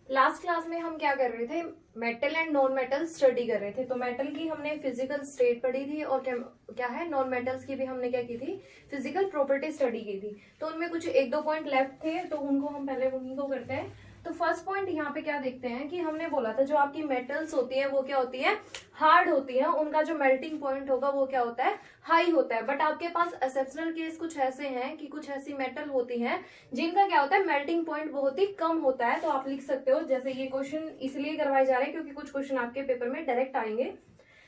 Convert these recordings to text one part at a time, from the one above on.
Last class में हम क्या कर रहे थे, metal and non metal study कर रहे थे। तो मेटल की हमने फिजिकल स्टेट पढ़ी थी और क्या है नॉन मेटल्स की भी हमने क्या की थी, फिजिकल प्रॉपर्टी स्टडी की थी। तो उनमें कुछ एक दो पॉइंट लेफ्ट थे, तो उनको हम पहले उन्हीं को करते हैं। तो फर्स्ट पॉइंट यहाँ पे क्या देखते हैं कि हमने बोला था जो आपकी मेटल्स होती है वो क्या होती है, हार्ड होती है, उनका जो मेल्टिंग पॉइंट होगा वो क्या होता है, हाई होता है। बट आपके पास एक्सेप्शनल केस कुछ ऐसे हैं कि कुछ ऐसी मेटल होती हैं जिनका क्या होता है, मेल्टिंग पॉइंट बहुत ही कम होता है। तो आप लिख सकते हो, जैसे ये क्वेश्चन इसलिए करवाए जा रहे हैं क्योंकि कुछ क्वेश्चन आपके पेपर में डायरेक्ट आएंगे।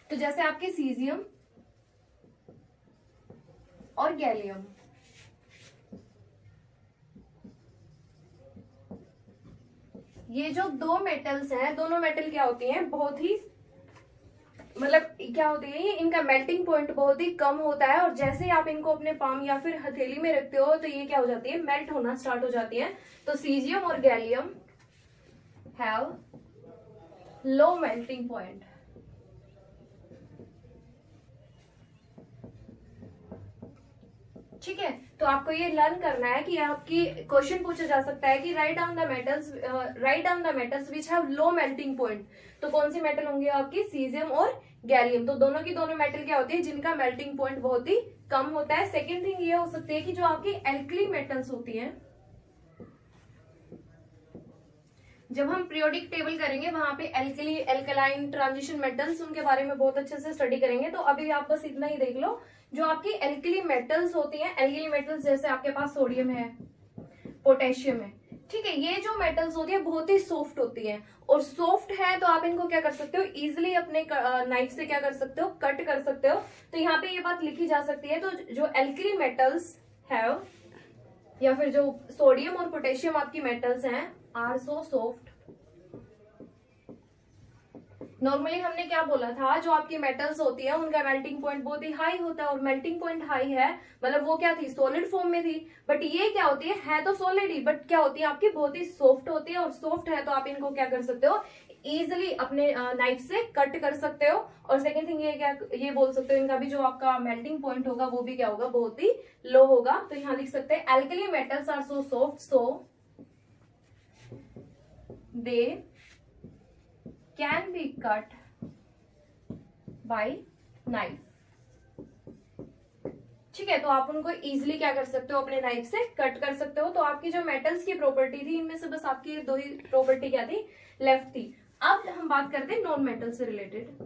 तो जैसे आपके सीजियम और गैलियम, ये जो दो मेटल्स हैं, दोनों मेटल क्या होती हैं, बहुत ही मतलब क्या होती है, ये इनका मेल्टिंग पॉइंट बहुत ही कम होता है। और जैसे ही आप इनको अपने पाम या फिर हथेली में रखते हो तो ये क्या हो जाती है, मेल्ट होना स्टार्ट हो जाती है। तो सीजियम और gallium have low melting point. ठीक है, तो आपको ये लर्न करना है कि आपकी क्वेश्चन पूछा जा सकता है कि write down the metals which have low melting point. तो कौन सी मेटल होंगे आपकी, सीजियम और गैलियम। तो दोनों की दोनों मेटल क्या होती है, जिनका मेल्टिंग पॉइंट बहुत ही कम होता है। सेकेंड थिंग ये हो सकती है कि जो आपकी एल्कली मेटल्स होती हैं, जब हम पीरियोडिक टेबल करेंगे वहां पे एल्कली एल्कलाइन ट्रांजिशन मेटल्स, उनके बारे में बहुत अच्छे से स्टडी करेंगे। तो अभी आप बस इतना ही देख लो, जो आपकी एल्कली मेटल्स होती हैं, एल्कली मेटल्स जैसे आपके पास सोडियम है, पोटेशियम है, ठीक है, ये जो मेटल्स होती है बहुत ही सॉफ्ट होती है। और सॉफ्ट है तो आप इनको क्या कर सकते हो, इजिली अपने नाइफ से क्या कर सकते हो, कट कर सकते हो। तो यहाँ पे ये बात लिखी जा सकती है। तो जो एल्कली मेटल्स हैव, या फिर जो सोडियम और पोटेशियम आपकी मेटल्स हैं, आर सो सॉफ्ट। नॉर्मली हमने क्या बोला था, जो आपकी मेटल्स होती है उनका मेल्टिंग पॉइंट बहुत ही हाई होता है। और मेल्टिंग पॉइंट हाई है मतलब वो क्या थी, सॉलिड फॉर्म में थी। बट ये क्या होती है तो सॉलिड ही, बट क्या होती है आपकी, बहुत ही सॉफ्ट होती है। और सॉफ्ट है तो आप इनको क्या कर सकते हो, इजिली अपने नाइफ से कट कर सकते हो। और सेकेंड थिंग ये बोल सकते हो, इनका भी जो आपका मेल्टिंग पॉइंट होगा वो भी क्या होगा, बहुत ही लो होगा। तो यहाँ लिख सकते हैं alkali metals are so soft so they can be cut by knife. ठीक है, तो आप उनको इजिली क्या कर सकते हो, अपने नाइफ से कट कर सकते हो। तो आपकी जो मेटल्स की प्रॉपर्टी थी, इनमें से बस आपकी दो ही प्रॉपर्टी क्या थी, लेफ्ट थी। अब हम बात करते हैं नॉन मेटल से रिलेटेड।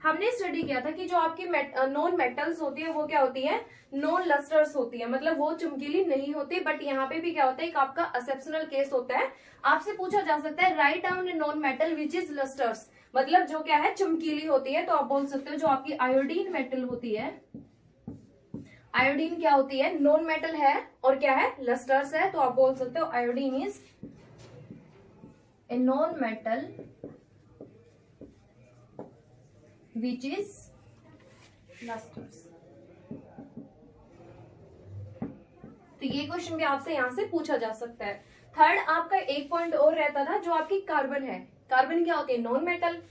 हमने स्टडी किया था कि जो आपकी नॉन मेटल्स होती है वो क्या होती है, नॉन लस्टर्स होती है, मतलब वो चमकीली नहीं होती। बट यहाँ पे भी क्या होता है, एक आपका एक्सेप्शनल केस होता है। आपसे पूछा जा सकता है write down a non metal which is lustrous, मतलब जो क्या है, चमकीली होती है। तो आप बोल सकते हो जो आपकी आयोडीन मेटल होती है, आयोडीन क्या होती है, नॉन मेटल है और क्या है, लस्टर्स है। तो आप बोल सकते हो iodine is a non metal which is lustrous। तो ये क्वेश्चन भी आपसे यहां से पूछा जा सकता है। थर्ड आपका एक पॉइंट और रहता था, जो आपकी कार्बन है। कार्बन क्या होती है, नॉन मेटल।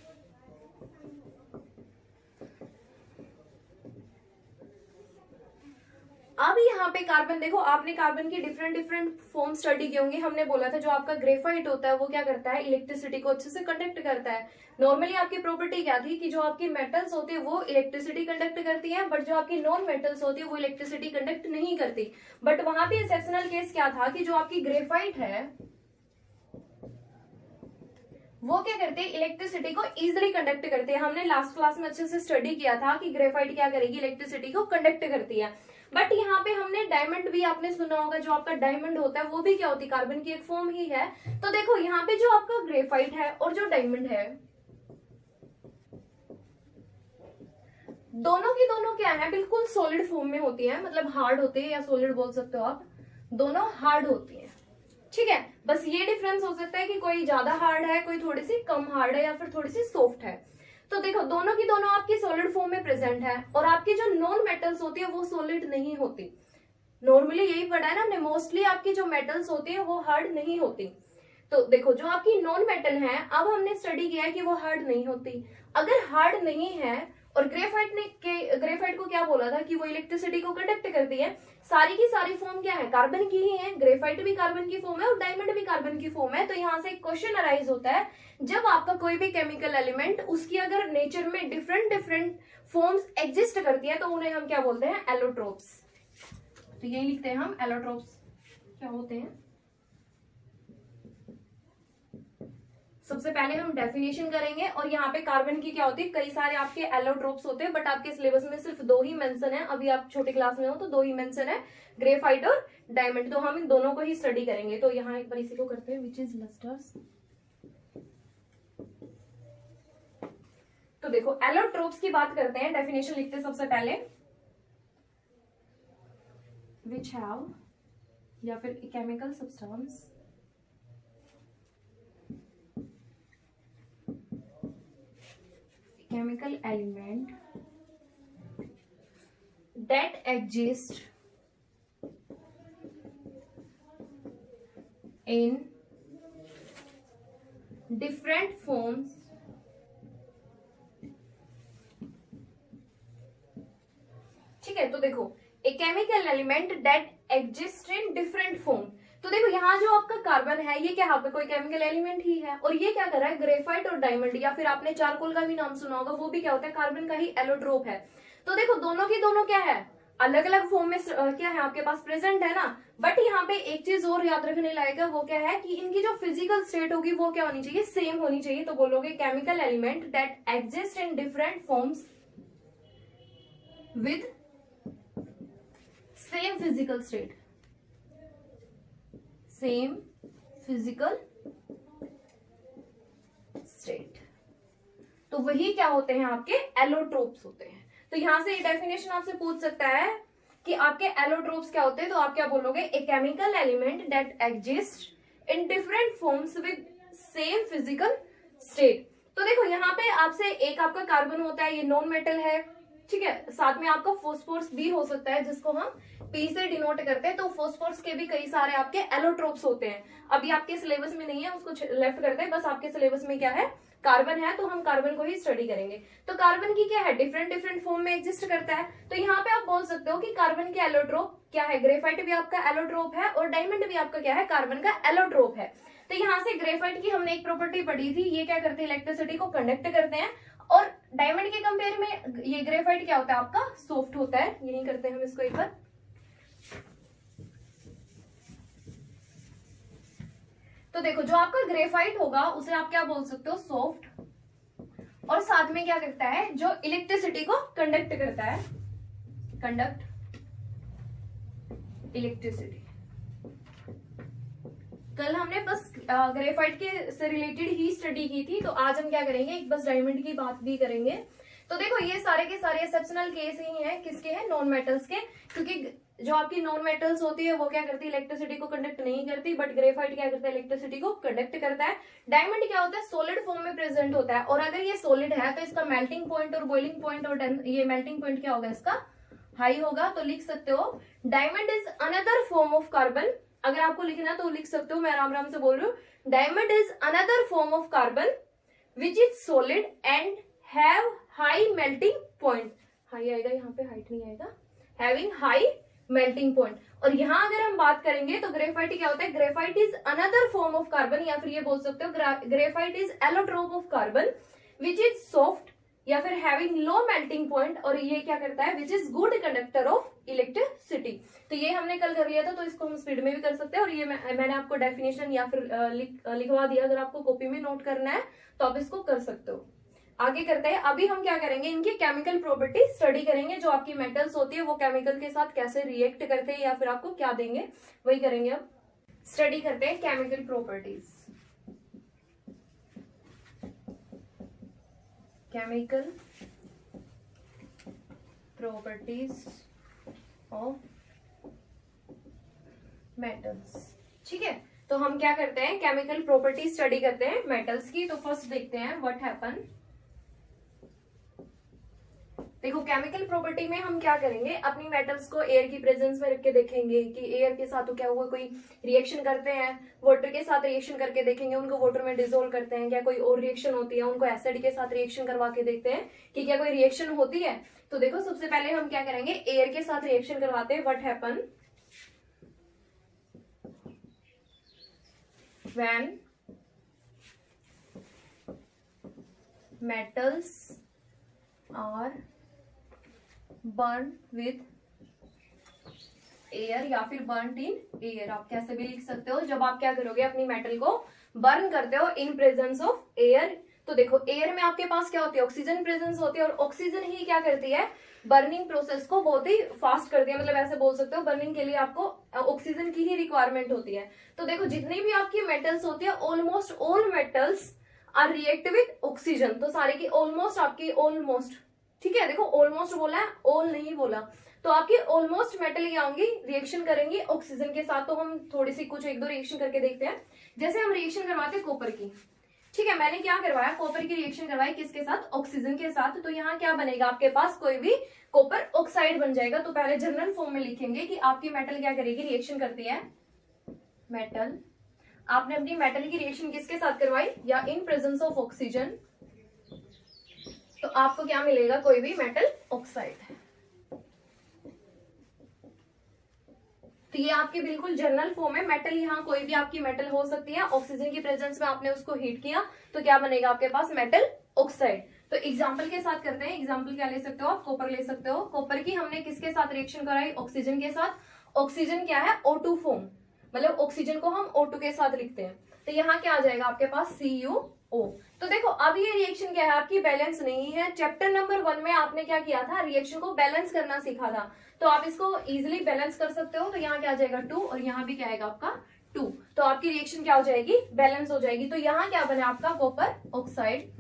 अब यहाँ पे कार्बन देखो, आपने कार्बन की डिफरेंट फॉर्म स्टडी की होंगी। हमने बोला था जो आपका ग्रेफाइट होता है वो क्या करता है, इलेक्ट्रिसिटी को अच्छे से कंडक्ट करता है। नॉर्मली आपकी प्रॉपर्टी क्या थी कि जो आपकी मेटल्स होती है वो इलेक्ट्रिसिटी कंडक्ट करती है, बट जो आपकी नॉन मेटल्स होती है वो इलेक्ट्रिसिटी कंडक्ट नहीं करती। बट वहां पे एक्सेप्शनल केस क्या था कि जो आपकी ग्रेफाइट है वो क्या करते हैं, इलेक्ट्रिसिटी को इजिली कंडक्ट करते हैं। हमने लास्ट क्लास में अच्छे से स्टडी किया था कि ग्रेफाइट क्या करेगी, इलेक्ट्रिसिटी को कंडक्ट करती है। बट यहाँ पे हमने डायमंड भी आपने सुना होगा, जो आपका डायमंड होता है वो भी क्या होती है, कार्बन की एक फॉर्म ही है। तो देखो यहाँ पे जो आपका ग्रेफाइट है और जो डायमंड है, दोनों की दोनों क्या है, बिल्कुल सॉलिड फॉर्म में होती है, मतलब हार्ड होती है, या सॉलिड बोल सकते हो आप, दोनों हार्ड होती है। ठीक है, बस ये डिफरेंस हो सकता है कि कोई ज्यादा हार्ड है, कोई थोड़ी सी कम हार्ड है, या फिर थोड़ी सी सॉफ्ट है। तो देखो दोनों की दोनों आपकी सॉलिड फॉर्म में प्रेजेंट है। और आपकी जो नॉन मेटल्स होती है वो सॉलिड नहीं होती। नॉर्मली यही पढ़ा है ना हमने, मोस्टली आपकी जो मेटल्स होती है वो हार्ड नहीं होती। तो देखो जो आपकी नॉन मेटल है, अब हमने स्टडी किया है कि वो हार्ड नहीं होती। अगर हार्ड नहीं है, और ग्रेफाइट को क्या बोला था कि वो इलेक्ट्रिसिटी को कंडक्ट करती है, सारी की सारी फॉर्म क्या है, कार्बन की ही है। ग्रेफाइट भी कार्बन की फॉर्म है और डायमंड भी कार्बन की फॉर्म है। तो यहाँ से एक क्वेश्चन अराइज होता है, जब आपका कोई भी केमिकल एलिमेंट उसकी अगर नेचर में डिफरेंट डिफरेंट फॉर्म्स एग्जिस्ट करती है तो उन्हें हम क्या बोलते हैं, एलोट्रोप्स। तो यही लिखते हैं हम, एलोट्रोप्स क्या होते हैं। सबसे पहले हम डेफिनेशन करेंगे, और यहाँ पे कार्बन की क्या होती है, कई सारे आपके एलोट्रोप्स होते हैं, बट आपके सिलेबस में सिर्फ 2 ही मेंशन है। अभी आप छोटे क्लास में हो तो 2 ही मेंशन है, ग्रेफाइट और डायमंड। तो हम इन दोनों को ही स्टडी करेंगे। तो यहाँ एक बार इसी को करते हैं, विच इज लस्टर्स। तो देखो एलोट्रोप्स की बात करते हैं, डेफिनेशन लिखते हैं सबसे पहले, विच हैव, या फिर chemical substance chemical element that exist in different forms ठीक है। तो देखो a chemical element that exist in different form. तो देखो यहाँ जो आपका कार्बन है ये क्या है, आपका कोई केमिकल एलिमेंट ही है, और ये क्या कर रहा है, ग्रेफाइट और डायमंड, या फिर आपने चारकोल का भी नाम सुना होगा, वो भी क्या होता है, कार्बन का ही एलोट्रोप है। तो देखो दोनों की दोनों क्या है, अलग अलग फॉर्म में क्या है आपके पास प्रेजेंट है ना। बट यहाँ पे एक चीज और याद रखने लायक है, वो क्या है कि इनकी जो फिजिकल स्टेट होगी वो क्या होनी चाहिए, सेम होनी चाहिए। तो बोलोगे chemical element that exist in different forms with same physical state, same physical state, तो वही क्या होते हैं, आपके एलोट्रोप्स होते हैं। तो यहां से डेफिनेशन आपसे पूछ सकता है कि आपके एलोट्रोप्स क्या होते हैं, तो आप क्या बोलोगे, a chemical element that exist in different forms with same physical state. तो देखो यहाँ पे आपसे एक आपका कार्बन होता है, ये नॉन मेटल है, ठीक है। साथ में आपका फोस्फोरस भी हो सकता है, जिसको हम पी से डिनोट करते हैं। तो फोस्फोरस के भी कई सारे आपके एलोट्रोप्स होते हैं। अभी आपके सिलेबस में नहीं है, उसको लेफ्ट करते हैं। बस आपके सिलेबस में क्या है, कार्बन है, तो हम कार्बन को ही स्टडी करेंगे। तो कार्बन की क्या है, डिफरेंट डिफरेंट फॉर्म में एग्जिस्ट करता है। तो यहाँ पे आप बोल सकते हो कि कार्बन के एलोट्रोप क्या है, ग्रेफाइट भी आपका एलोट्रोप है और डायमंड भी आपका क्या है, कार्बन का एलोट्रोप है। तो यहाँ से ग्रेफाइट की हमने एक प्रॉपर्टी पढ़ी थी, ये क्या करते हैं, इलेक्ट्रिसिटी को कंडक्ट करते हैं। और डायमंड के कंपेयर में ये ग्रेफाइट क्या होता है, आपका सॉफ्ट होता है। यही करते हैं हम इसको एक बार। तो देखो जो आपका ग्रेफाइट होगा उसे आप क्या बोल सकते हो, सॉफ्ट, और साथ में क्या करता है, जो इलेक्ट्रिसिटी को कंडक्ट करता है, कंडक्ट इलेक्ट्रिसिटी। कल हमने बस ग्रेफाइट के से रिलेटेड ही स्टडी की थी, तो आज हम क्या करेंगे, एक बस डायमंड की बात भी करेंगे। तो देखो ये सारे के सारे एक्सेप्शनल केस ही हैं, किसके हैं, नॉन मेटल्स के। क्योंकि जो आपकी नॉन मेटल्स होती है वो क्या करती है, इलेक्ट्रिसिटी को कंडक्ट नहीं करती, बट ग्रेफाइट क्या करता है, इलेक्ट्रिसिटी को कंडक्ट करता है। डायमंड क्या होता है, सॉलिड फॉर्म में प्रेजेंट होता है, और अगर ये सॉलिड है तो इसका मेल्टिंग पॉइंट और बॉइलिंग पॉइंट, और ये मेल्टिंग पॉइंट क्या होगा, इसका हाई होगा। तो लिख सकते हो diamond is another form of carbon. अगर आपको लिखना तो लिख सकते हो, मैं आराम आराम से बोल रही हूँ। Diamond is another form of carbon which is solid and have high melting point. High आएगा यहाँ पे, हाइट नहीं आएगा, हैविंग हाई मेल्टिंग पॉइंट। और यहाँ अगर हम बात करेंगे तो ग्रेफाइट क्या होता है, graphite is another form of carbon, या फिर ये बोल सकते हो graphite is allotrope of carbon which is soft, या फिर हैविंग लो मेल्टिंग पॉइंट, और ये क्या करता है, which is good conductor of electricity. तो ये हमने कल कर लिया था, तो इसको हम स्पीड में भी कर सकते हैं। और ये मैंने आपको डेफिनेशन या फिर लिखवा दिया, अगर आपको कॉपी में नोट करना है तो आप इसको कर सकते हो। आगे करते हैं, अभी हम क्या करेंगे, इनकी केमिकल प्रॉपर्टी स्टडी करेंगे। जो आपकी मेटल्स होती है वो केमिकल के साथ कैसे रिएक्ट करते हैं, या फिर आपको क्या देंगे, वही करेंगे। अब स्टडी करते हैं chemical properties, chemical properties of metals. ठीक है, तो हम क्या करते हैं, केमिकल प्रॉपर्टी स्टडी करते हैं मेटल्स की। तो फर्स्ट देखते हैं व्हाट हैपन देखो केमिकल प्रॉपर्टी में हम क्या करेंगे, अपनी मेटल्स को एयर की प्रेजेंस में रख के देखेंगे कि एयर के साथ तो क्या हुआ, कोई रिएक्शन करते हैं, वाटर के साथ रिएक्शन करके देखेंगे, उनको वाटर में डिसोल्व करते हैं, क्या कोई और रिएक्शन होती है, उनको एसिड के साथ रिएक्शन करवा के देखते हैं कि क्या कोई रिएक्शन होती है। तो देखो सबसे पहले हम क्या करेंगे, एयर के साथ रिएक्शन करवाते हैं। What happen when metals are burned with air या फिर बर्न इन एयर, आप कैसे भी लिख सकते हो। जब आप क्या करोगे, अपनी मेटल को बर्न करते हो इन प्रेजेंस ऑफ एयर, तो देखो एयर में आपके पास क्या होती है, ऑक्सीजन प्रेजेंस होती है, और ऑक्सीजन ही क्या करती है, बर्निंग प्रोसेस को बहुत ही फास्ट करती है। मतलब ऐसे बोल सकते हो, बर्निंग के लिए आपको ऑक्सीजन की ही रिक्वायरमेंट होती है। तो देखो जितनी भी आपकी मेटल्स होती है, almost all metals are react with oxygen. तो सारे की ऑलमोस्ट, आपकी ऑलमोस्ट, ठीक है, देखो ऑलमोस्ट बोला है, ऑल नहीं बोला। तो आपकी ऑलमोस्ट मेटल क्या होंगी, रिएक्शन करेंगी ऑक्सीजन के साथ। तो हम थोड़ी सी कुछ एक दो रिएक्शन करके देखते हैं। जैसे हम रिएक्शन करवाते हैं कॉपर की, ठीक है, मैंने क्या करवाया, कॉपर की रिएक्शन करवाई, किसके साथ, ऑक्सीजन के साथ। तो यहाँ क्या बनेगा, आपके पास कोई भी कॉपर ऑक्साइड बन जाएगा। तो पहले जनरल फॉर्म में लिखेंगे कि आपकी मेटल क्या करेगी, रिएक्शन करती है, मेटल, आपने अपनी मेटल की रिएक्शन किसके साथ करवाई, या इन प्रेजेंस ऑफ ऑक्सीजन, तो आपको क्या मिलेगा, कोई भी मेटल ऑक्साइड। तो ये आपकी बिल्कुल जनरल फॉर्म है। मेटल यहाँ कोई भी आपकी मेटल हो सकती है, ऑक्सीजन की प्रेजेंस में आपने उसको हीट किया तो क्या बनेगा आपके पास, मेटल ऑक्साइड। तो एग्जाम्पल के साथ करते हैं। एग्जाम्पल क्या ले सकते हो आप, कॉपर ले सकते हो। कॉपर की हमने किसके साथ रिएक्शन कराई, ऑक्सीजन के साथ। ऑक्सीजन क्या है, O2 फॉर्म, मतलब ऑक्सीजन को हम O2 के साथ लिखते हैं। तो यहाँ क्या आ जाएगा आपके पास, CuO। तो देखो अब ये रिएक्शन क्या है आपकी, बैलेंस नहीं है। चैप्टर नंबर 1 में आपने क्या किया था, रिएक्शन को बैलेंस करना सीखा था। तो आप इसको इजिली बैलेंस कर सकते हो। तो यहाँ क्या आ जाएगा 2, और यहाँ भी क्या आएगा आपका 2। तो आपकी रिएक्शन क्या हो जाएगी, बैलेंस हो जाएगी। तो यहाँ क्या बना आपका, कॉपर ऑक्साइड,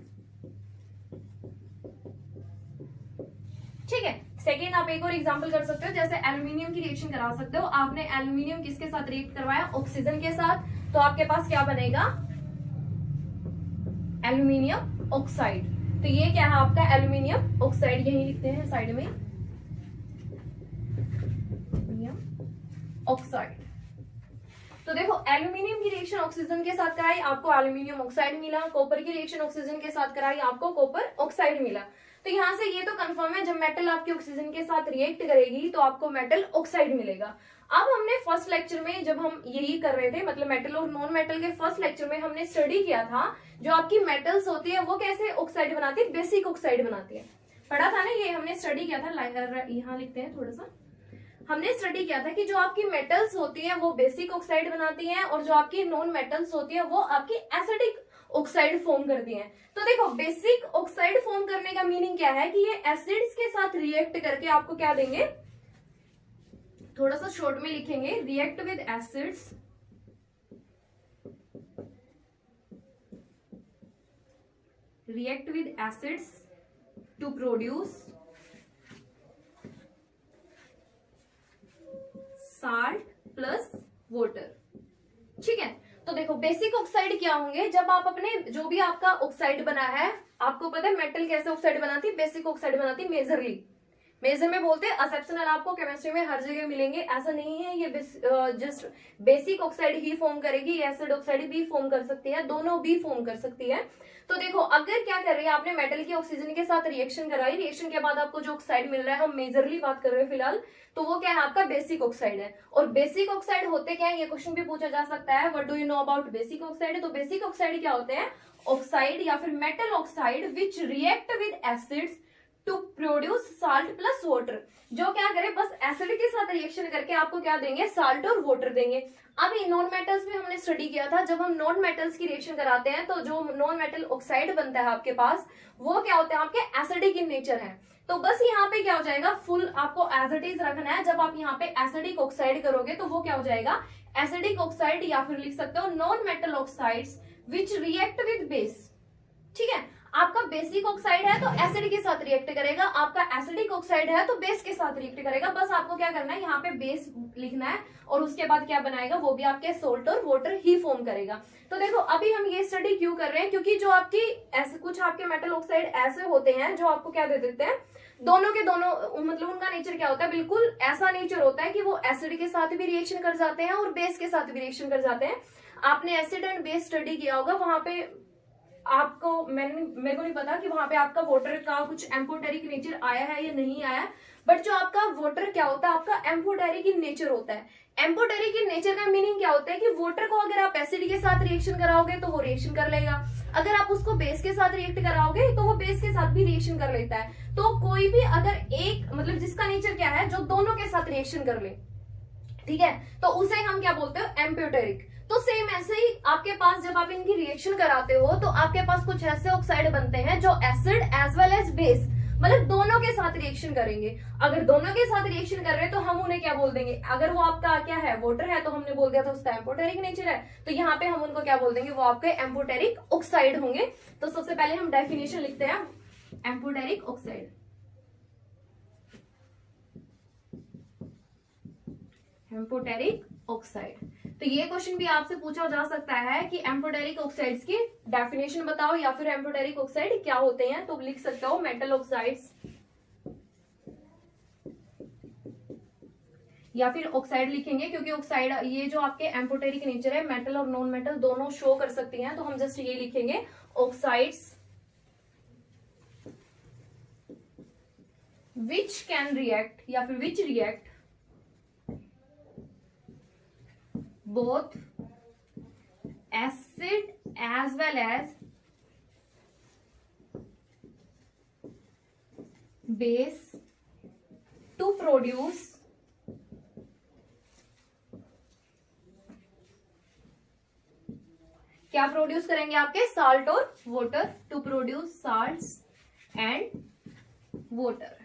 ठीक है। सेकेंड आप एक और एग्जांपल कर सकते हो, जैसे एल्यूमिनियम की रिएक्शन करा सकते हो। आपने एल्यूमिनियम किसके साथ रिएक्ट करवाया, ऑक्सीजन के साथ। तो आपके पास क्या बनेगा, एल्यूमिनियम ऑक्साइड। तो ये क्या है आपका, एल्यूमिनियम ऑक्साइड, यही लिखते हैं साइड में, ऑक्साइड। तो देखो एल्यूमिनियम की रिएक्शन ऑक्सीजन के साथ कराई, आपको एल्यूमिनियम ऑक्साइड मिला। कॉपर की रिएक्शन ऑक्सीजन के साथ कराई, आपको कॉपर ऑक्साइड मिला। तो यहाँ से ये तो कंफर्म है, जब मेटल आपकी ऑक्सीजन के साथ रिएक्ट करेगी तो आपको मेटल ऑक्साइड मिलेगा। अब हमने फर्स्ट लेक्चर में जब हम यही कर रहे थे, मतलब मेटल और नॉन मेटल के फर्स्ट लेक्चर में हमने स्टडी किया था, जो आपकी मेटल्स होती है वो कैसे ऑक्साइड बनाती है, बेसिक ऑक्साइड बनाती है। पढ़ा था ना, ये हमने स्टडी किया था। यहाँ लिखते हैं थोड़ा सा, हमने स्टडी किया था कि जो आपकी मेटल्स होती हैं वो बेसिक ऑक्साइड बनाती हैं, और जो आपकी नॉन मेटल्स होती है वो आपकी एसिडिक ऑक्साइड फॉर्म करती हैं। तो देखो बेसिक ऑक्साइड फॉर्म करने का मीनिंग क्या है कि ये एसिड्स के साथ रिएक्ट करके आपको क्या देंगे, थोड़ा सा शॉर्ट में लिखेंगे, react with acids to produce salt plus water, ठीक है। तो देखो बेसिक ऑक्साइड क्या होंगे, जब आप अपने जो भी आपका ऑक्साइड बना है, आपको पता है मेटल कैसे ऑक्साइड बनाती है, बेसिक ऑक्साइड बनाती है मेजरली। मेजर में बोलते हैं, एक्सेप्शनल आपको केमिस्ट्री में हर जगह मिलेंगे, ऐसा नहीं है ये जस्ट बेसिक ऑक्साइड ही फॉर्म करेगी, एसिड ऑक्साइड भी फॉर्म कर सकती है, दोनों भी फॉर्म कर सकती है। तो देखो अगर क्या कर रही है, आपने मेटल की ऑक्सीजन के साथ रिएक्शन कराई, रिएक्शन के बाद आपको जो ऑक्साइड मिल रहा है, हम मेजरली बात कर रहे हैं फिलहाल, तो वो क्या है आपका बेसिक ऑक्साइड है। और बेसिक ऑक्साइड होते क्या है, ये क्वेश्चन भी पूछा जा सकता है, what do you know about basic oxide. तो बेसिक ऑक्साइड क्या होते हैं, ऑक्साइड या फिर metal oxide which react with acids to produce salt plus water, जो क्या करे बस एसिड के साथ रिएक्शन करके आपको क्या देंगे, साल्ट और वाटर देंगे। अब नॉन मेटल्स में हमने स्टडी किया था, जब हम नॉन मेटल्स की रिएक्शन कराते हैं तो जो नॉन मेटल ऑक्साइड बनता है आपके पास, वो क्या होते हैं आपके एसिडिक इन नेचर है। तो बस यहाँ पे क्या हो जाएगा, फुल आपको एज इट इज रखना है। जब आप यहाँ पे एसिडिक ऑक्साइड करोगे तो वो क्या हो जाएगा, एसिडिक ऑक्साइड, या फिर लिख सकते हो non metal oxides which react with base, ठीक है। आपका बेसिक ऑक्साइड है तो एसिड के साथ रिएक्ट करेगा, आपका एसिडिक ऑक्साइड है तो बेस के साथ रिएक्ट करेगा। बस आपको क्या करना है, यहाँ पे बेस लिखना है, और उसके बाद क्या बनाएगा, वो भी आपके सोल्ट और वाटर ही फॉर्म करेगा। तो देखो अभी हम ये स्टडी क्यों कर रहे हैं, क्योंकि जो आपकी ऐसे कुछ आपके मेटल ऑक्साइड ऐसे होते हैं जो आपको क्या दे देते हैं, दोनों के दोनों मतलब उनका नेचर क्या होता है, बिल्कुल ऐसा नेचर होता है कि वो एसिड के साथ भी रिएक्शन कर जाते हैं और बेस के साथ भी रिएक्शन कर जाते हैं। आपने एसिड एंड बेस स्टडी किया होगा, वहां पे आपको मेरे को नहीं पता कि वहां पे आपका वाटर का कुछ एम्फोटेरिक नेचर आया है या नहीं आया, बट जो आपका वाटर क्या होता है, आपका एम्फोटेरिक इन नेचर होता है। एम्फोटेरिक इन नेचर का मीनिंग क्या होता है कि वाटर को अगर आप एसिड के साथ रिएक्शन कराओगे तो वो रिएक्शन कर लेगा, अगर आप उसको बेस के साथ रिएक्ट कराओगे तो वो बेस के साथ भी रिएक्शन कर लेता है। तो कोई भी अगर एक मतलब जिसका नेचर क्या है, जो दोनों के साथ रिएक्शन कर ले, ठीक है, तो उसे हम क्या बोलते हैं, एम्फोटेरिक। तो सेम ऐसे ही आपके पास जब आप इनकी रिएक्शन कराते हो तो आपके पास कुछ ऐसे ऑक्साइड बनते हैं जो acid as well as base मतलब दोनों के साथ रिएक्शन करेंगे। अगर दोनों के साथ रिएक्शन कर रहे हैं तो हम उन्हें क्या बोल देंगे, अगर वो आपका क्या है, वाटर है, तो हमने बोल दिया था उसका एम्फोटेरिक नेचर है, तो यहाँ पे हम उनको क्या बोल देंगे, वो आपके एम्फोटेरिक ऑक्साइड होंगे। तो सबसे पहले हम डेफिनेशन लिखते हैं एम्फोटेरिक ऑक्साइड। एम्फोटेरिक ऑक्साइड, तो ये क्वेश्चन भी आपसे पूछा जा सकता है कि एम्फोटेरिक ऑक्साइड्स की डेफिनेशन बताओ या फिर एम्फोटेरिक ऑक्साइड क्या होते हैं। तो लिख सकते हो मेटल ऑक्साइड्स या फिर ऑक्साइड लिखेंगे, क्योंकि ऑक्साइड ये जो आपके एम्फोटेरिक नेचर है, मेटल और नॉन मेटल दोनों शो कर सकती हैं, तो हम जस्ट ये लिखेंगे ऑक्साइड्स विच कैन रिएक्ट या फिर which react both acid as well as base to produce क्या प्रोड्यूस करेंगे, आपके साल्ट और water, to produce salts and water.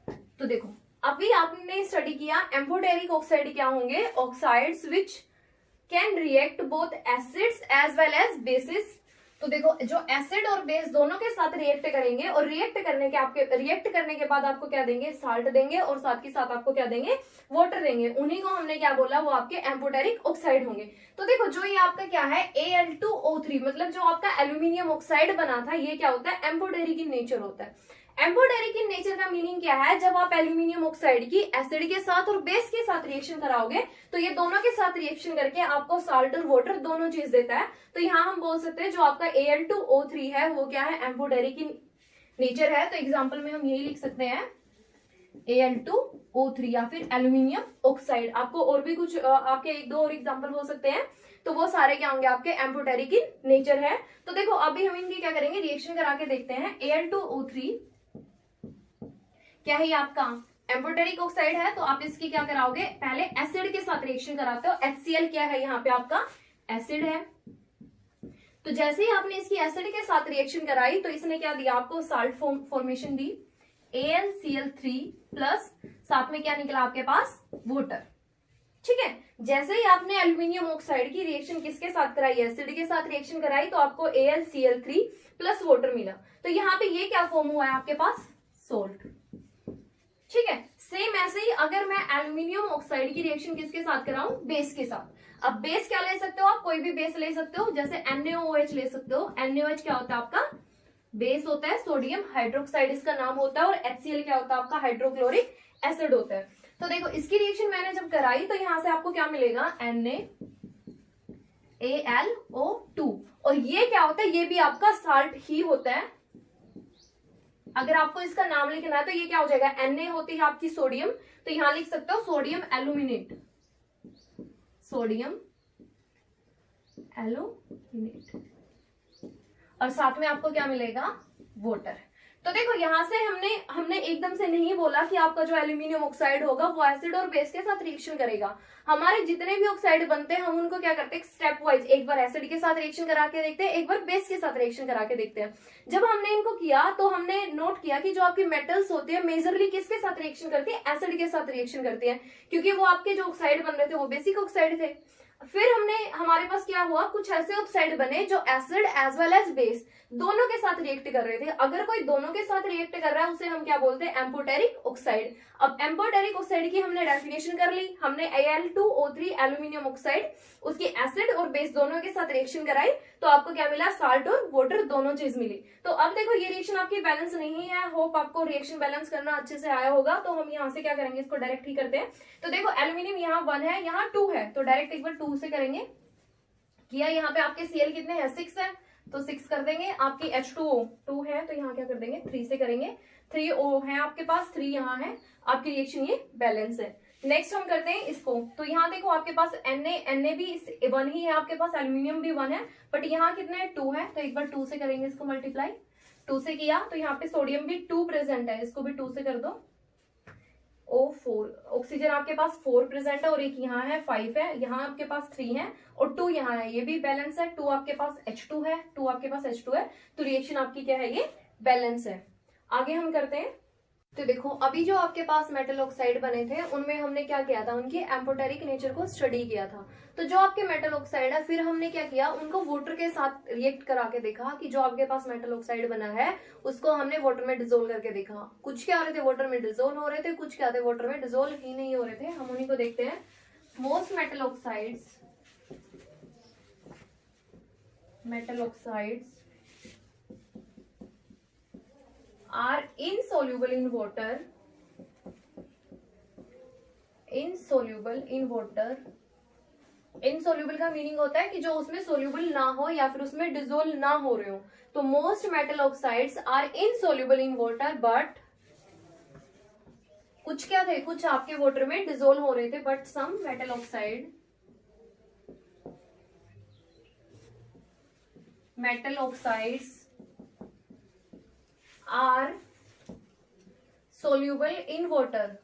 तो देखो अभी आपने स्टडी किया एम्फोटेरिक ऑक्साइड क्या होंगे, oxides which can react both acids as well as bases. तो देखो जो एसिड और बेस दोनों के साथ रिएक्ट करेंगे और रिएक्ट करने के बाद आपको क्या देंगे, साल्ट देंगे और साथ के साथ आपको क्या देंगे, वाटर देंगे। उन्हीं को हमने क्या बोला, वो आपके एम्फोटेरिक ऑक्साइड होंगे। तो देखो जो ये आपका क्या है Al2O3 मतलब जो आपका एल्यूमिनियम ऑक्साइड बना था, ये क्या होता है, एम्फोटेरिक इन नेचर होता है। एम्फोटेरिक इन नेचर का मीनिंग क्या है, जब आप एल्यूमिनियम ऑक्साइड की एसिड के साथ और बेस के साथ रिएक्शन कराओगे तो ये दोनों के साथ रिएक्शन करके आपको साल्ट और वाटर दोनों चीज देता है। तो यहाँ हम बोल सकते हैं जो आपका Al2O3 है वो क्या है, एम्फोटेरिक इन नेचर है। तो एग्जाम्पल में हम यही लिख सकते हैं Al2O3 या फिर एल्यूमिनियम ऑक्साइड। आपको और भी कुछ आपके एक दो और एग्जाम्पल हो सकते हैं, तो वो सारे क्या होंगे, आपके एम्फोटेरिक इन नेचर है। तो देखो अभी हम इनकी क्या करेंगे, रिएक्शन करा के देखते हैं। Al2O3 क्या है, ये आपका एम्फोटेरिक ऑक्साइड है, तो आप इसकी क्या कराओगे, पहले एसिड के साथ रिएक्शन कराते हो। HCl क्या है, यहाँ पे आपका एसिड है। तो जैसे ही आपने इसकी एसिड के साथ रिएक्शन कराई तो इसने क्या दिया, आपको साल्ट फॉर्मेशन दी AlCl3 प्लस साथ में क्या निकला आपके पास, वाटर। ठीक है, जैसे ही आपने एल्यूमिनियम ऑक्साइड की रिएक्शन किसके साथ कराई, एसिड के साथ रिएक्शन कराई, तो आपको AlCl3 प्लस वाटर मिला। तो यहाँ पे ये क्या फॉर्म हुआ है आपके पास, सोल्ट। ठीक है, सेम ऐसे ही अगर मैं एल्यूमिनियम ऑक्साइड की रिएक्शन किसके साथ कराऊं, बेस के साथ। अब बेस क्या ले सकते हो आप, कोई भी बेस ले सकते हो, जैसे NaOH ले सकते हो। NaOH क्या होता है आपका, बेस होता है, सोडियम हाइड्रोक्साइड इसका नाम होता है, और HCl क्या होता है आपका, हाइड्रोक्लोरिक एसिड होता है। तो देखो इसकी रिएक्शन मैंने जब कराई तो यहां से आपको क्या मिलेगा, NaAlO2, और ये क्या होता है, ये भी आपका साल्ट ही होता है। अगर आपको इसका नाम लिखना है तो ये क्या हो जाएगा, Na होती है आपकी सोडियम, तो यहां लिख सकते हो सोडियम एल्यूमिनेट, सोडियम एल्यूमिनेट, और साथ में आपको क्या मिलेगा, वाटर। तो देखो यहां से हमने एकदम से नहीं बोला कि आपका जो एल्यूमिनियम ऑक्साइड होगा वो एसिड और बेस के साथ रिएक्शन करेगा। हमारे जितने भी ऑक्साइड बनते हैं हम उनको क्या करते हैं, स्टेप वाइज, एक बार एसिड के साथ रिएक्शन करा के देखते हैं, एक बार बेस के साथ रिएक्शन करा के देखते हैं। जब हमने इनको किया तो हमने नोट किया कि जो आपकी मेटल्स होती है मेजरली किसके साथ रिएक्शन करती है, एसिड के साथ रिएक्शन करती है, क्योंकि वो आपके जो ऑक्साइड बन रहे थे वो बेसिक ऑक्साइड थे। फिर हमारे पास क्या हुआ, कुछ ऐसे ऑक्साइड बने जो acid as well as base दोनों के साथ रिएक्ट कर रहे थे। अगर कोई दोनों के साथ रिएक्ट कर रहा है उसे हम क्या बोलते हैं, एम्फोटेरिक ऑक्साइड। अब एम्फोटेरिक ऑक्साइड की हमने डेफिनेशन कर ली, हमने Al2O3 एल्यूमिनियम ऑक्साइड उसकी एसिड और बेस दोनों के साथ रिएक्शन कराई, तो आपको क्या मिला, साल्ट और वाटर दोनों चीज मिली। तो अब देखो ये रिएक्शन आपकी बैलेंस नहीं है, होप आपको रिएक्शन बैलेंस करना अच्छे से आया होगा। तो हम यहाँ से क्या करेंगे, इसको डायरेक्ट ही करते हैं। तो देखो एल्यूमिनियम यहाँ 1 है, यहाँ 2 है, तो डायरेक्ट एक बार 2 से करेंगे। किया, यहाँ पे आपके Cl कितने हैं, 6 है, तो 6 कर देंगे। आपकी H2O 2 है, तो यहाँ क्या कर देंगे, 3 से करेंगे। 3O है आपके पास, 3 यहाँ है, आपकी रिएक्शन ये बैलेंस है। नेक्स्ट हम करते हैं इसको, तो यहाँ देखो आपके पास Na भी 1 ही है आपके पास, एल्यूमिनियम भी 1 है, बट यहाँ कितने 2 है, तो एक बार 2 से करेंगे इसको मल्टीप्लाई। 2 से किया तो यहाँ पे सोडियम भी 2 प्रेजेंट है, इसको भी 2 से कर दो। O4, ऑक्सीजन आपके पास 4 प्रेजेंट है और एक यहाँ है 5 है, यहाँ आपके पास 3 है और 2 यहाँ है, ये भी बैलेंस है। 2 आपके पास H2 है, 2 आपके पास H2 है, तो रिएक्शन आपकी क्या है, ये बैलेंस है। आगे हम करते हैं, तो देखो अभी जो आपके पास मेटल ऑक्साइड बने थे उनमें हमने क्या किया था, उनकी एम्फोटेरिक नेचर को स्टडी किया था। तो जो आपके मेटल ऑक्साइड है, फिर हमने क्या किया, उनको वाटर के साथ रिएक्ट करा के देखा कि जो आपके पास मेटल ऑक्साइड बना है उसको हमने वाटर में डिजोल्व करके देखा। कुछ क्या हो रहे थे, वाटर में डिजोल्व हो रहे थे, कुछ क्या थे, वाटर में डिजोल्व ही नहीं हो रहे थे। हम उन्हीं को देखते हैं। Most metal oxides are insoluble in water, insoluble का मीनिंग होता है कि जो उसमें सोल्यूबल ना हो या फिर उसमें डिजोल्व ना हो रहे हो। तो most metal oxides are insoluble in water, but कुछ क्या थे, कुछ आपके वाटर में डिजोल्व हो रहे थे, but some metal oxides are soluble in water.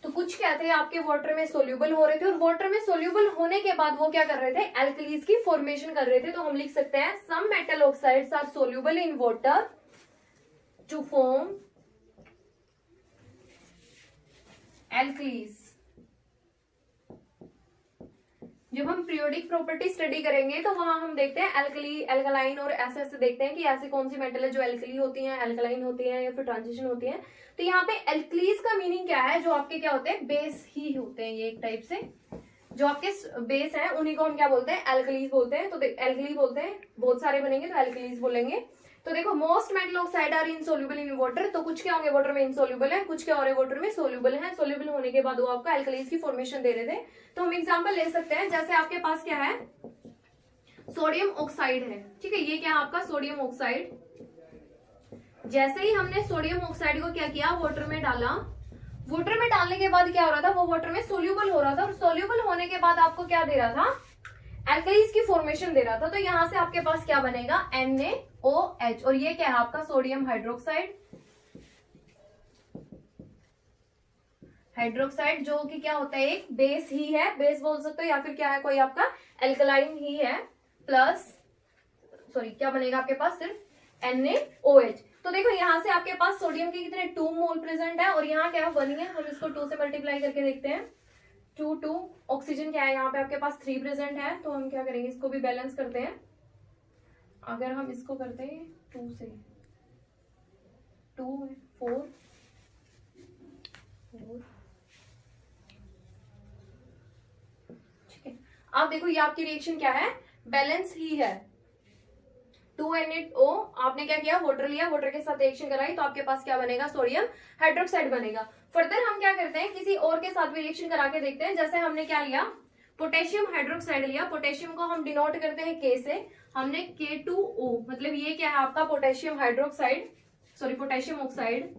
तो कुछ क्या थे, आपके वाटर में सोल्यूबल हो रहे थे, और वाटर में सोल्यूबल होने के बाद वो क्या कर रहे थे, एल्कलीज की फॉर्मेशन कर रहे थे। तो हम लिख सकते हैं some metal oxides are soluble in water to form alkalis. जब हम पीरियोडिक प्रॉपर्टी स्टडी करेंगे तो वहां हम देखते हैं एल्कली, एल्कलाइन और ऐसे ऐसे देखते हैं कि ऐसी कौन सी मेटल है जो एल्कली होती हैं, एल्कलाइन होती हैं या फिर ट्रांजिशन होती हैं। तो यहाँ पे एल्कलीज का मीनिंग क्या है, जो आपके क्या होते हैं, बेस ही होते हैं। ये एक टाइप से जो आपके बेस है उन्हीं को हम क्या बोलते हैं, एल्कलीज बोलते हैं। तो एल्कली बोलते हैं, बहुत सारे बनेंगे तो एल्कलीज बोलेंगे। तो देखो most metal oxide are insoluble in water, तो कुछ क्या होंगे वाटर में इनसोल्यूबल है, कुछ क्या हो रहे वाटर में सोल्यूबल है। सोल्यूबल होने के बाद वो आपका एल्कलीज की फॉर्मेशन दे रहे थे। तो हम एग्जांपल ले सकते हैं, जैसे आपके पास क्या है, सोडियम ऑक्साइड है, ठीक है, ये क्या है आपका सोडियम ऑक्साइड। जैसे ही हमने सोडियम ऑक्साइड को क्या किया, वाटर में डाला, वाटर में डालने के बाद क्या हो रहा था, वो वाटर में सोल्यूबल हो रहा था, और सोल्यूबल होने के बाद आपको क्या दे रहा था, एल्कलीज की फॉर्मेशन दे रहा था। तो यहां से आपके पास क्या बनेगा, NaOH, और ये क्या है आपका सोडियम हाइड्रोक्साइड, जो कि क्या होता है, एक बेस ही है, बेस बोल सकते हो, या फिर क्या है, कोई आपका एल्कलाइन ही है, प्लस सॉरी क्या बनेगा आपके पास, सिर्फ NaOH। तो देखो यहां से आपके पास सोडियम के कितने 2 मोल प्रेजेंट है, और यहाँ क्या 1 है, हम इसको 2 से मल्टीप्लाई करके देखते हैं। 2 ऑक्सीजन क्या है, यहाँ पे आपके पास 3 प्रेजेंट है, तो हम क्या करेंगे, इसको भी बैलेंस करते हैं। अगर हम इसको करते हैं 2 से 2 4 ठीक है। आप देखो ये आपकी रिएक्शन क्या है, बैलेंस ही है। 2Na2O आपने क्या किया, वाटर लिया, वाटर के साथ रिएक्शन कराई, तो आपके पास क्या बनेगा, सोडियम हाइड्रोक्साइड बनेगा। फर्दर हम क्या करते हैं, किसी और के साथ भी रिएक्शन करा के देखते हैं। जैसे हमने क्या लिया, पोटेशियम हाइड्रोक्साइड लिया, पोटेशियम को हम डिनोट करते हैं K से, हमने K2O, मतलब ये क्या है आपका potassium hydroxide, sorry potassium oxide.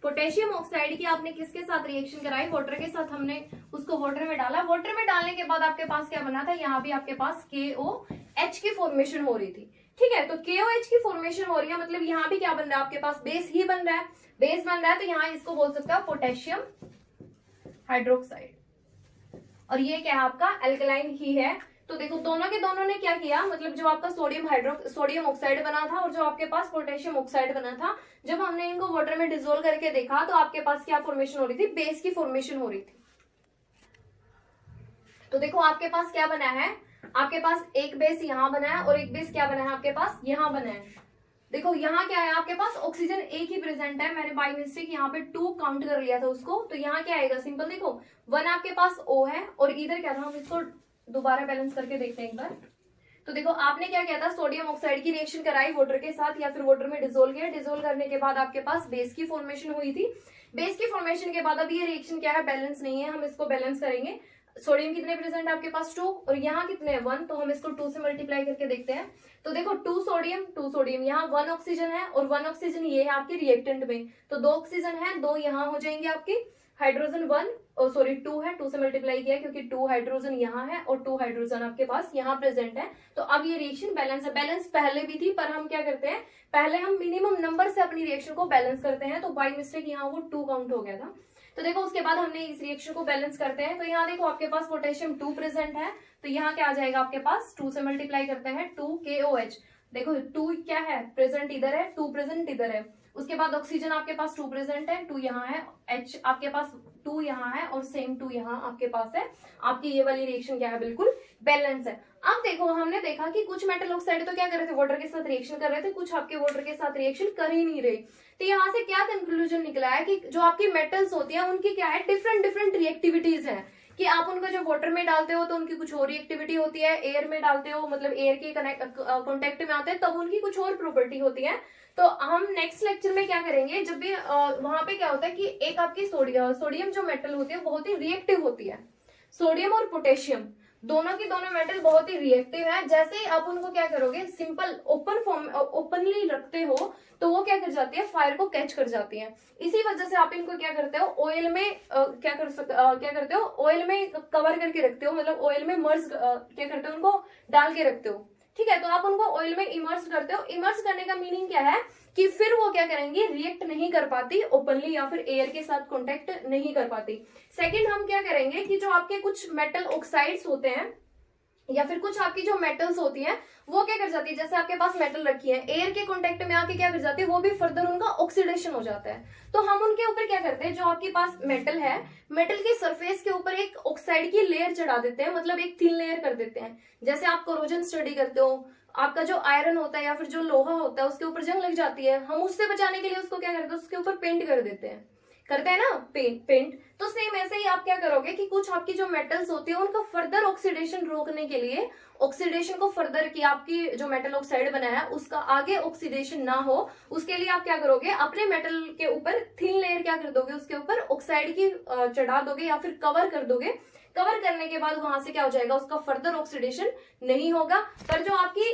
Potassium oxide की आपने किसके साथ रिएक्शन कराई, वाटर के साथ, हमने उसको वाटर में डाला। वाटर में डालने के बाद आपके पास क्या बना था, यहाँ भी आपके पास KOH की फॉर्मेशन हो रही थी, ठीक है। तो KOH की फॉर्मेशन हो रही है, मतलब यहाँ भी क्या बन रहा है, आपके पास बेस ही बन रहा है, बेस बन रहा है, तो यहाँ इसको बोल सकते हो पोटेशियम हाइड्रोक्साइड, और ये क्या है आपका एल्कलाइन ही है। तो देखो दोनों के दोनों ने क्या किया, मतलब जो आपका सोडियम ऑक्साइड बना था और जो आपके पास पोटेशियम ऑक्साइड बना था, जब हमने इनको वाटर में डिसोल्व करके देखा तो आपके पास क्या फॉर्मेशन हो रही थी, बेस की फॉर्मेशन हो रही थी। तो देखो आपके पास क्या बना है, आपके पास एक बेस यहाँ बना है और एक बेस क्या बना है आपके पास यहाँ बना है। देखो यहाँ क्या है, आपके पास ऑक्सीजन एक ही प्रेजेंट है, मैंने बाय मिस्टेक यहाँ पे 2 काउंट कर लिया था उसको, तो यहाँ क्या आएगा, सिंपल देखो 1 आपके पास O है और इधर क्या था, हम इसको दोबारा बैलेंस करके देखते हैं एक बार। तो देखो आपने क्या किया था, सोडियम ऑक्साइड की रिएक्शन कराई वाटर के साथ या फिर वाटर में डिसोल्व किया, डिसोल्व करने के बाद आपके पास बेस की फॉर्मेशन हुई थी। बेस की फॉर्मेशन के बाद अब ये रिएक्शन क्या है, बैलेंस नहीं है, हम इसको बैलेंस करेंगे। सोडियम कितने प्रेजेंट है आपके पास 2 और यहाँ कितने 1, तो हम इसको 2 से मल्टीप्लाई करके देखते हैं। तो देखो 2 सोडियम यहाँ 1 ऑक्सीजन है और 1 ऑक्सीजन ये है आपके रिएक्टेंट में, तो 2 ऑक्सीजन है, 2 यहाँ हो जाएंगे आपकी, हाइड्रोजन 2 है, 2 से मल्टीप्लाई किया क्योंकि 2 हाइड्रोजन यहाँ है और 2 हाइड्रोजन आपके पास यहाँ प्रेजेंट है। तो अब ये रिएक्शन बैलेंस है, बैलेंस पहले भी थी पर हम क्या करते हैं, पहले हम मिनिमम नंबर से अपनी रिएक्शन को बैलेंस करते हैं, तो बाय मिस्टेक यहाँ वो 2 काउंट हो गया था। तो देखो उसके बाद हमने इस रिएक्शन को बैलेंस करते हैं, तो यहाँ देखो आपके पास पोटेशियम 2 प्रेजेंट है, तो यहाँ क्या आ जाएगा आपके पास, 2 से मल्टीप्लाई करते हैं 2KOH। देखो 2 क्या है प्रेजेंट इधर है, 2 प्रेजेंट इधर है। उसके बाद ऑक्सीजन आपके पास 2 प्रेजेंट है, 2 यहाँ है, H आपके पास 2 यहाँ है और सेम 2 यहाँ आपके पास है। आपकी ये वाली रिएक्शन क्या है, बिल्कुल बैलेंस है। अब देखो हमने देखा कि कुछ मेटल ऑक्साइड तो क्या कर रहे थे, वाटर के साथ रिएक्शन कर रहे थे, कुछ आपके वाटर के साथ रिएक्शन कर ही नहीं रहे। तो यहाँ से क्या कंक्लूजन निकला है कि जो आपकी मेटल्स होती है उनकी क्या है, डिफरेंट डिफरेंट रिएक्टिविटीज है, कि आप उनको जब वाटर में डालते हो तो उनकी कुछ और रिएक्टिविटी होती है, एयर में डालते हो मतलब एयर के कॉन्टेक्ट में आते हैं तब उनकी कुछ और प्रॉपर्टी होती है। तो हम नेक्स्ट लेक्चर में क्या करेंगे, जब भी वहां पे क्या होता है कि एक आपकी सोडियम जो मेटल होती है बहुत ही रिएक्टिव होती है, सोडियम और पोटेशियम दोनों की दोनों मेटल बहुत ही रिएक्टिव है। जैसे ही आप उनको क्या करोगे, सिंपल ओपनली रखते हो तो वो क्या कर जाती है, फायर को कैच कर जाती है। इसी वजह से आप इनको क्या करते हो, ऑयल में क्या करते हो, ऑयल में कवर करके रखते हो, मतलब ऑयल में मर्ज क्या करते हो, उनको डाल के रखते हो, ठीक है। तो आप उनको ऑयल में इमर्स करते हो। इमर्स करने का मीनिंग क्या है कि फिर वो क्या करेंगे, रिएक्ट नहीं कर पाती ओपनली या फिर एयर के साथ कांटेक्ट नहीं कर पाती। सेकंड हम क्या करेंगे कि जो आपके कुछ मेटल ऑक्साइड्स होते हैं या फिर कुछ आपकी जो मेटल्स होती हैं वो क्या कर जाती है, जैसे आपके पास मेटल रखी है, एयर के कांटेक्ट में आके क्या कर जाती है, वो भी फर्दर उनका ऑक्सीडेशन हो जाता है। तो हम उनके ऊपर क्या करते हैं, जो आपके पास मेटल है, मेटल के सरफेस के ऊपर एक ऑक्साइड की लेयर चढ़ा देते हैं, मतलब एक थिन लेयर कर देते हैं। जैसे आप कोरोजन स्टडी करते हो, आपका जो आयरन होता है या फिर जो लोहा होता है उसके ऊपर जंग लग जाती है, हम उससे बचाने के लिए उसको क्या करते हैं, उसके ऊपर पेंट कर देते हैं, करते हैं ना पेंट। तो सेम ऐसे ही आप क्या करोगे कि कुछ आपकी जो मेटल्स होती है उनका फर्दर ऑक्सीडेशन रोकने के लिए, ऑक्सीडेशन को फर्दर की आपकी जो मेटल ऑक्साइड बना है उसका आगे ऑक्सीडेशन ना हो, उसके लिए आप क्या करोगे, अपने मेटल के ऊपर थिन लेयर क्या कर दोगे, उसके ऊपर ऑक्साइड की चढ़ा दोगे या फिर कवर कर दोगे। कवर करने के बाद वहां से क्या हो जाएगा, उसका फर्दर ऑक्सीडेशन नहीं होगा। पर जो आपकी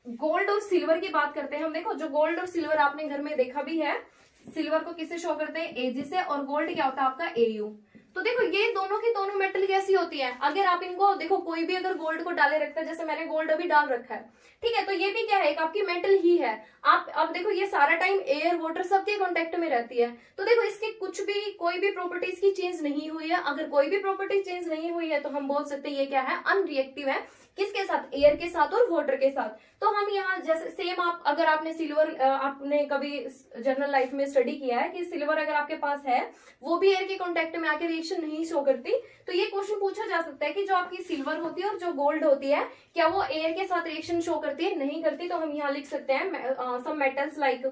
गोल्ड और सिल्वर की बात करते हैं हम, देखो जो गोल्ड और सिल्वर आपने घर में देखा भी है, सिल्वर को किससे शो करते हैं, Ag से, और गोल्ड क्या होता है आपका Au। तो देखो ये दोनों की दोनों मेटल कैसी होती है, अगर आप इनको देखो, कोई भी अगर गोल्ड को डाले रखता है, जैसे मैंने गोल्ड अभी डाल रखा है, ठीक है, तो ये भी क्या है, एक आपकी मेटल ही है। आप अब देखो ये सारा टाइम एयर वाटर सबके कांटेक्ट में रहती है, तो देखो इसके कुछ भी कोई भी प्रॉपर्टीज की चेंज नहीं हुई है। अगर कोई भी प्रॉपर्टी चेंज नहीं हुई है तो हम बोल सकते हैं ये क्या है, अनरिएक्टिव है। किसके साथ, एयर के साथ और वाटर के साथ। तो हम यहाँ जैसे सेम आप अगर आपने सिल्वर आपने कभी जनरल लाइफ में स्टडी किया है कि सिल्वर अगर आपके पास है वो भी एयर के कांटेक्ट में आके रिएक्शन नहीं शो करती, तो ये क्वेश्चन पूछा जा सकता है कि जो आपकी सिल्वर होती है और जो गोल्ड होती है क्या वो एयर के साथ रिएक्शन शो करती है, नहीं करती। तो हम यहाँ लिख सकते हैं some metals like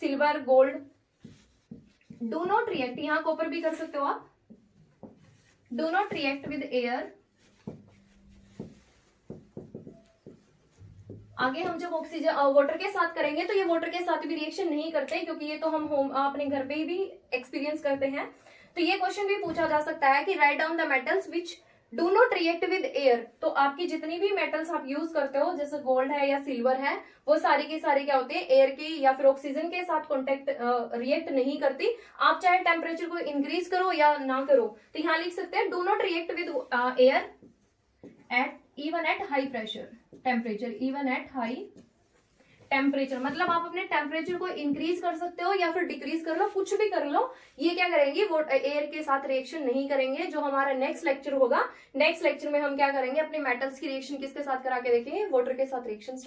silver gold do not react, यहाँ कॉपर भी कर सकते हो आप, do not react with air. आगे हम जब ऑक्सीजन वाटर के साथ करेंगे तो ये वाटर के साथ भी रिएक्शन नहीं करते, क्योंकि ये तो हम अपने घर पे ही भी एक्सपीरियंस करते हैं। तो ये क्वेश्चन भी पूछा जा सकता है कि write down the metals which do not react with air. तो आपकी जितनी भी मेटल्स आप यूज करते हो, जैसे गोल्ड है या सिल्वर है, वो सारी की सारी क्या होती है, एयर की या फिर ऑक्सीजन के साथ कॉन्टेक्ट रिएक्ट नहीं करती। आप चाहे टेम्परेचर को इंक्रीज करो या ना करो, तो यहाँ लिख सकते हैं do not react with air at even at high pressure temperature, even at high temperature, मतलब आप अपने टेम्परेचर को इंक्रीज कर सकते हो या फिर डिक्रीज कर लो, कुछ भी कर लो, ये क्या करेंगे, वो एयर के साथ रिएक्शन नहीं करेंगे। जो हमारा नेक्स्ट लेक्चर होगा, नेक्स्ट लेक्चर में हम क्या करेंगे, अपने मेटल्स की रिएक्शन किसके साथ करा के देखेंगे, वाटर के साथ रिएक्शन